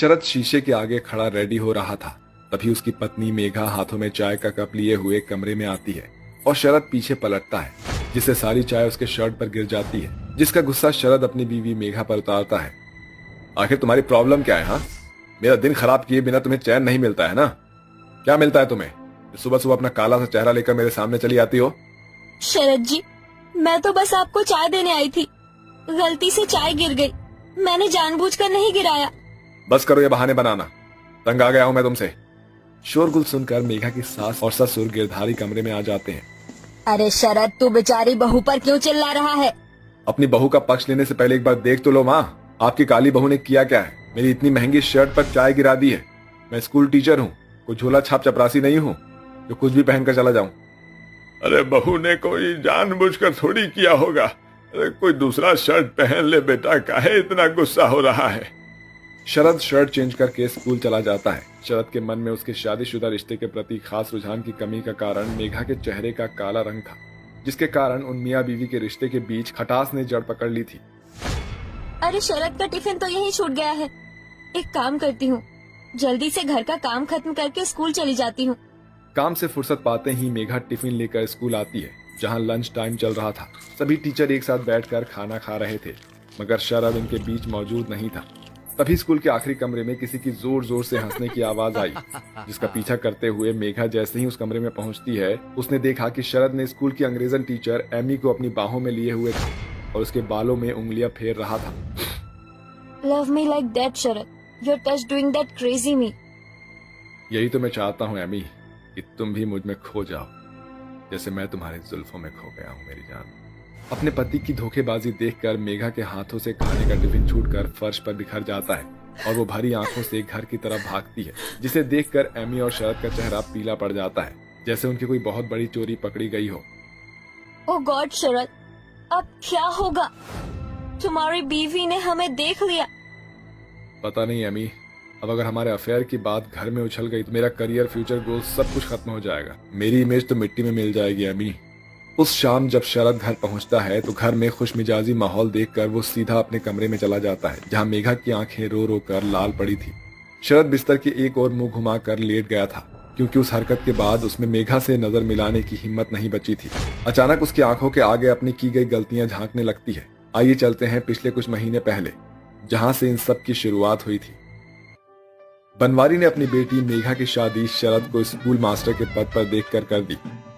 शरद शीशे के आगे खड़ा रेडी हो रहा था। तभी उसकी पत्नी मेघा हाथों में चाय का कप लिए हुए कमरे में आती है और शरद पीछे पलटता है, जिससे सारी चाय उसके शर्ट पर गिर जाती है, जिसका गुस्सा शरद अपनी बीवी मेघा पर उतारता है। आखिर तुम्हारी प्रॉब्लम क्या है? हाँ, मेरा दिन खराब किए बिना तुम्हें चैन नहीं मिलता है ना? क्या मिलता है तुम्हें? सुबह सुबह अपना काला सा चेहरा लेकर मेरे सामने चली आती हो। शरद जी, मैं तो बस आपको चाय देने आई थी। गलती से चाय गिर गई। मैंने जानबूझकर नहीं गिराया। बस करो ये बहाने बनाना, तंग आ गया हूं मैं तुमसे। शोरगुल सुनकर मेघा की सास और ससुर गिरधारी कमरे में आ जाते हैं। अरे शरद, तू बेचारी बहू पर क्यों चिल्ला रहा है? अपनी बहू का पक्ष लेने से पहले एक बार देख तो लो माँ, आपकी काली बहू ने किया क्या है? मेरी इतनी महंगी शर्ट पर चाय गिरा दी है। मैं स्कूल टीचर हूँ, कोई झोला छाप चपरासी नहीं हूँ जो कुछ भी पहनकर चला जाऊं। अरे बहू ने कोई जानबूझकर थोड़ी किया होगा। अरे कोई दूसरा शर्ट पहन ले बेटा, काहे इतना गुस्सा हो रहा है? शरद शर्ट चेंज करके स्कूल चला जाता है। शरद के मन में उसके शादीशुदा रिश्ते के प्रति खास रुझान की कमी का कारण मेघा के चेहरे का काला रंग था, जिसके कारण उन मियाँ बीवी के रिश्ते के बीच खटास ने जड़ पकड़ ली थी। अरे शरद का टिफिन तो यहीं छूट गया है। एक काम करती हूँ, जल्दी से घर का काम खत्म करके स्कूल चली जाती हूँ। काम से फुर्सत पाते ही मेघा टिफिन लेकर स्कूल आती है, जहाँ लंच टाइम चल रहा था। सभी टीचर एक साथ बैठकर खाना खा रहे थे, मगर शरद उनके बीच मौजूद नहीं था। तभी स्कूल के आखिरी कमरे में किसी की जोर जोर से हंसने की आवाज आई, जिसका पीछा करते हुए मेघा जैसे ही उस कमरे में पहुंचती है, उसने देखा कि शरद ने स्कूल की अंग्रेजन टीचर एमी को अपनी बाहों में लिए हुए था और उसके बालों में उंगलियां फेर रहा था। Love me like that Sharad, your touch doing that crazy me. यही तो मैं चाहता हूँ एमी, कि तुम भी मुझ में खो जाओ, जैसे मैं तुम्हारे जुल्फों में खो गया हूँ मेरी जान। अपने पति की धोखेबाजी देखकर मेघा के हाथों से खाने का टिफिन छूटकर फर्श पर बिखर जाता है और वो भरी आंखों से घर की तरफ भागती है, जिसे देखकर एमी और शरद का चेहरा पीला पड़ जाता है, जैसे उनकी कोई बहुत बड़ी चोरी पकड़ी गई हो। ओह गॉड शरद, अब क्या होगा? तुम्हारी बीवी ने हमें देख लिया। पता नहीं एमी, अब अगर हमारे अफेयर की बात घर में उछल गई तो मेरा करियर, फ्यूचर गोल्स सब कुछ खत्म हो जाएगा। मेरी इमेज तो मिट्टी में मिल जाएगी एमी। उस शाम जब शरद घर पहुंचता है तो घर में खुशमिजाजी माहौल देखकर वो सीधा अपने कमरे में चला जाता है, जहां मेघा की आंखें रो रो कर लाल पड़ी थी। शरद बिस्तर की एक ओर मुंह घुमाकर लेट गया था, क्योंकि उस हरकत के बाद उसमें मेघा से नजर मिलाने की हिम्मत नहीं बची थी। अचानक उसकी आंखों के आगे अपनी की गई गलतियां झांकने लगती है। आइए चलते हैं पिछले कुछ महीने पहले, जहां से इन सब की शुरुआत हुई थी। बनवारी ने अपनी बेटी मेघा की शादी शरद को स्कूल मास्टर के पद पर देखकर कर दी,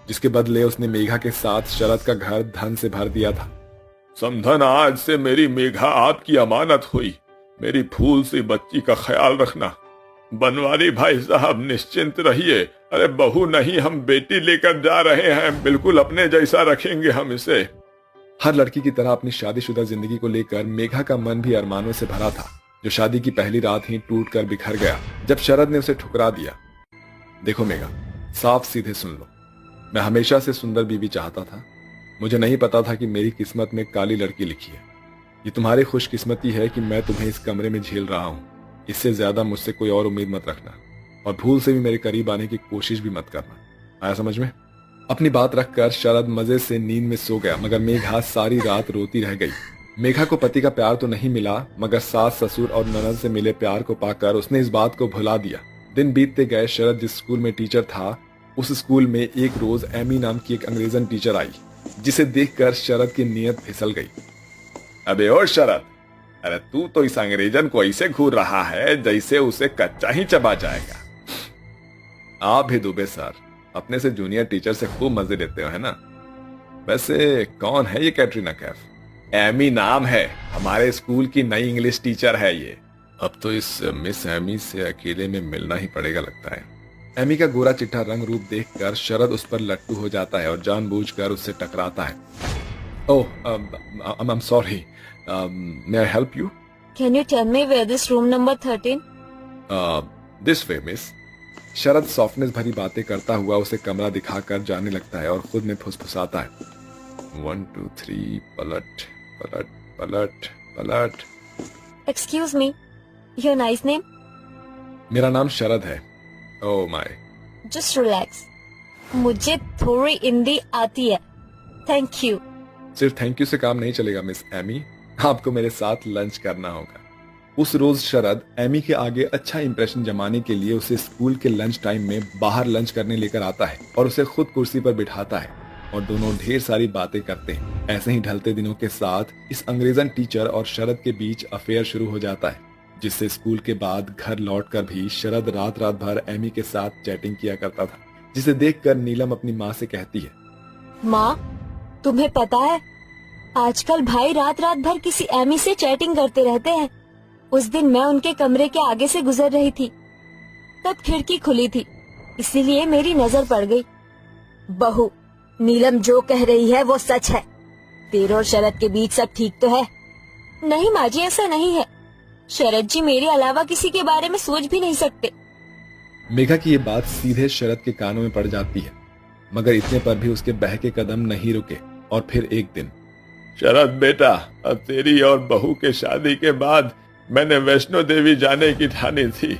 जिसके बदले उसने मेघा के साथ शरद का घर धन से भर दिया था। समझन, आज से मेरी मेघा आपकी अमानत हुई। मेरी फूल सी बच्ची का ख्याल रखना। बनवारी भाई साहब निश्चिंत रहिए। अरे बहू नहीं, हम बेटी लेकर जा रहे हैं, बिल्कुल अपने जैसा रखेंगे हम इसे। हर लड़की की तरह अपनी शादीशुदा जिंदगी को लेकर मेघा का मन भी अरमानों से भरा था, जो शादी की पहली रात ही टूटकर बिखर गया जब शरद ने उसे ठुकरा दिया। देखो मेघा, साफ सीधे सुन लो, मैं हमेशा से सुंदर बीवी चाहता था। मुझे नहीं पता था कि मेरी किस्मत में काली लड़की लिखी है। ये तुम्हारी खुशकिस्मती है कि मैं तुम्हें इस कमरे में झेल रहा हूँ। इससे ज्यादा मुझसे कोई और उम्मीद मत रखना, और भूल से भी मेरे करीब आने की कोशिश भी मत करना। आया समझ में? अपनी बात रखकर शरद मजे से नींद में सो गया, मगर मेघा सारी रात रोती रह गई। मेघा को पति का प्यार तो नहीं मिला, मगर सास, ससुर और ननद से मिले प्यार को पाकर उसने इस बात को भुला दिया। दिन बीतते गए। शरद जिस स्कूल में टीचर था, उस स्कूल में एक रोज एमी नाम की एक अंग्रेजन टीचर आई, जिसे देखकर शरद की नीयत फिसल गई। अबे ओ शरद, अरे तू तो इस अंग्रेजन को ऐसे घूर रहा है जैसे उसे कच्चा ही चबा जाएगा। आप भी दुबे सर अपने से जूनियर टीचर से खूब मजे लेते हो, है ना? वैसे कौन है ये कैटरीना कैफ? एमी नाम है, हमारे स्कूल की नई इंग्लिश टीचर है ये। अब तो इस मिस एमी से अकेले में मिलना ही पड़ेगा लगता है। एमी का गोरा चिट्ठा रंग रूप देखकर शरद उस पर लट्टू हो जाता है और जानबूझकर उससे टकराता है। Oh, I am sorry, may I help you? Can you tell me where this room number 13? This way miss. Sharad softness भरी बातें करता हुआ उसे कमरा दिखाकर जाने लगता है और खुद में फुसफुसाता है, 1 2 3 पलट पलट पलट पलट। Excuse me, your nice name? मेरा नाम शरद है। Oh my. जस्ट रिलैक्स, मुझे थोड़ी हिंदी आती है। Thank you. सिर्फ थैंक यू से काम नहीं चलेगा मिस एमी, आपको मेरे साथ लंच करना होगा। उस रोज शरद एमी के आगे अच्छा इंप्रेशन जमाने के लिए उसे स्कूल के लंच टाइम में बाहर लंच करने लेकर आता है और उसे खुद कुर्सी पर बिठाता है और दोनों ढेर सारी बातें करते हैं। ऐसे ही ढलते दिनों के साथ इस अंग्रेजन टीचर और शरद के बीच अफेयर शुरू हो जाता है, जिससे स्कूल के बाद घर लौटकर भी शरद रात रात भर एमी के साथ चैटिंग किया करता था, जिसे देखकर नीलम अपनी माँ से कहती है, माँ तुम्हें पता है आजकल भाई रात रात भर किसी एमी से चैटिंग करते रहते हैं। उस दिन मैं उनके कमरे के आगे से गुजर रही थी, तब खिड़की खुली थी, इसीलिए मेरी नजर पड़ गई। बहू, नीलम जो कह रही है वो सच है। तेरे और शरद के बीच सब ठीक तो है? नहीं माँ जी, ऐसा नहीं है। शरद जी मेरे अलावा किसी के बारे में सोच भी नहीं सकते। मेघा की ये बात सीधे शरद के कानों में पड़ जाती है, मगर इतने पर भी उसके बहके कदम नहीं रुके। और फिर एक दिन, शरद बेटा, अब तेरी और बहू के शादी के बाद मैंने वैष्णो देवी जाने की ठानी थी।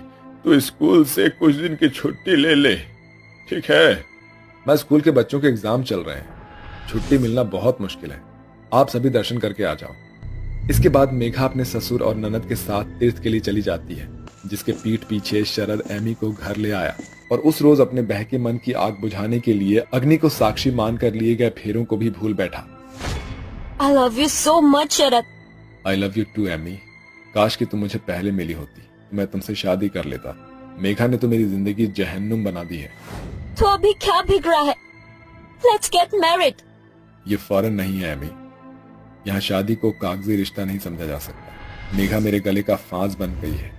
तू स्कूल से कुछ दिन की छुट्टी ले ले, ठीक है? मैं स्कूल के बच्चों के एग्जाम चल रहे हैं, छुट्टी मिलना बहुत मुश्किल है। आप सभी दर्शन करके आ जाओ। इसके बाद मेघा अपने ससुर और ननद के साथ तीर्थ के लिए चली जाती है, जिसके पीठ पीछे शरद एमी को घर ले आया और उस रोज अपने बहके मन की आग बुझाने के लिए अग्नि को साक्षी मानकर लिए गए फेरों को भी भूल बैठा। I love you so much, Sharad. I love you too, Amy. काश कि तुम मुझे पहले मिली होती, मैं तुमसे शादी कर लेता। मेघा ने तो मेरी जिंदगी जहन्नुम बना दी है। तो अभी क्या बिगड़ रहा है? Let's get married। ये फौरन नहीं है एमी, यहाँ शादी को कागजी रिश्ता नहीं समझा जा सकता। मेघा मेरे गले का फांस बन गई है,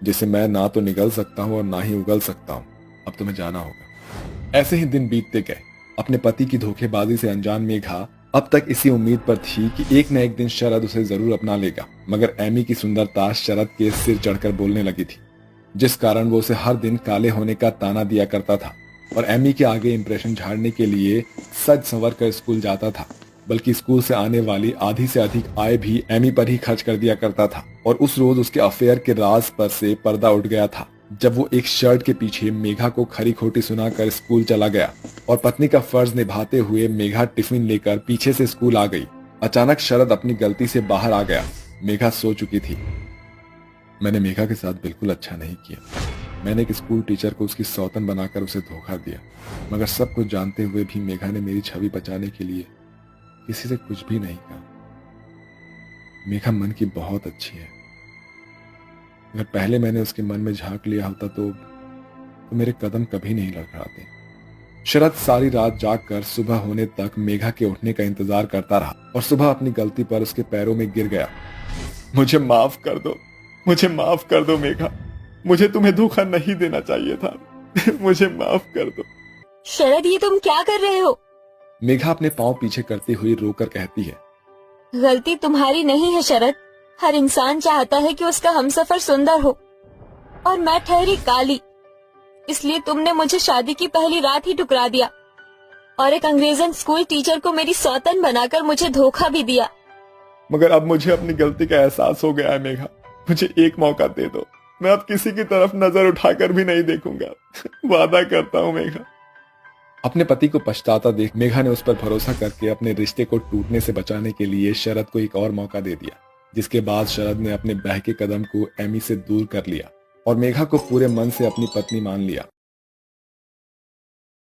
जिसे मैं ना तो निगल सकता हूँ और ना ही उगल सकता हूँ। अब तुम्हें जाना होगा। ऐसे ही दिन बीतते गए। अपने पति की धोखेबाजी से अनजान मेघा अब तक इसी उम्मीद पर थी कि एक न एक दिन शरद उसे जरूर अपना लेगा, मगर एमी की सुंदरता शरद के सिर चढ़कर बोलने लगी थी, जिस कारण वो उसे हर दिन काले होने का ताना दिया करता था और एमी के आगे इंप्रेशन झाड़ने के लिए सज संवर कर स्कूल जाता था, बल्कि स्कूल से आने वाली आधी से अधिक आय भी एमी पर ही खर्च कर दिया करता था। और उस रोज उसके अफेयर के राज पर से पर्दा उठ गया था, जब वो एक शर्ट के पीछे मेघा को खरी खोटी सुनाकर स्कूल चला गया और पत्नी का फर्ज निभाते हुए मेघा टिफिन लेकर पीछे से स्कूल आ गई। अचानक शरद अपनी गलती से बाहर आ गया। मेघा सो चुकी थी। मैंने मेघा के साथ बिल्कुल अच्छा नहीं किया। मैंने एक स्कूल टीचर को उसकी सौतन बनाकर उसे धोखा दिया, मगर सब कुछ जानते हुए भी मेघा ने मेरी छवि बचाने के लिए किसी से कुछ भी नहीं कहा। मेघा मन की बहुत अच्छी है। अगर पहले मैंने उसके मन में झांक लिया होता तो मेरे कदम कभी नहीं लड़खड़ाते। शरद सारी रात जागकर सुबह होने तक मेघा के उठने का इंतजार करता रहा और सुबह अपनी गलती पर उसके पैरों में गिर गया। मुझे माफ कर दो, मुझे माफ कर दो मेघा। मुझे तुम्हें धोखा नहीं देना चाहिए था। मुझे माफ कर दो। शरद, ये तुम क्या कर रहे हो? मेघा अपने पांव पीछे करती हुई रोकर कहती है, गलती तुम्हारी नहीं है शरद। हर इंसान चाहता है कि उसका हमसफर सुंदर हो और मैं ठहरी काली, इसलिए तुमने मुझे शादी की पहली रात ही ठुकरा दिया और एक अंग्रेजन स्कूल टीचर को मेरी सौतन बनाकर मुझे धोखा भी दिया। मगर अब मुझे अपनी गलती का एहसास हो गया है मेघा। मुझे एक मौका दे दो। मैं अब किसी की तरफ नजर उठाकर भी नहीं देखूंगा। वादा करता हूँ मेघा। अपने पति को पछताता देख मेघा ने उस पर भरोसा करके अपने रिश्ते को टूटने से बचाने के लिए शरद को एक और मौका दे दिया, जिसके बाद शरद ने अपने बहके कदम को एमी से दूर कर लिया और मेघा को पूरे मन से अपनी पत्नी मान लिया।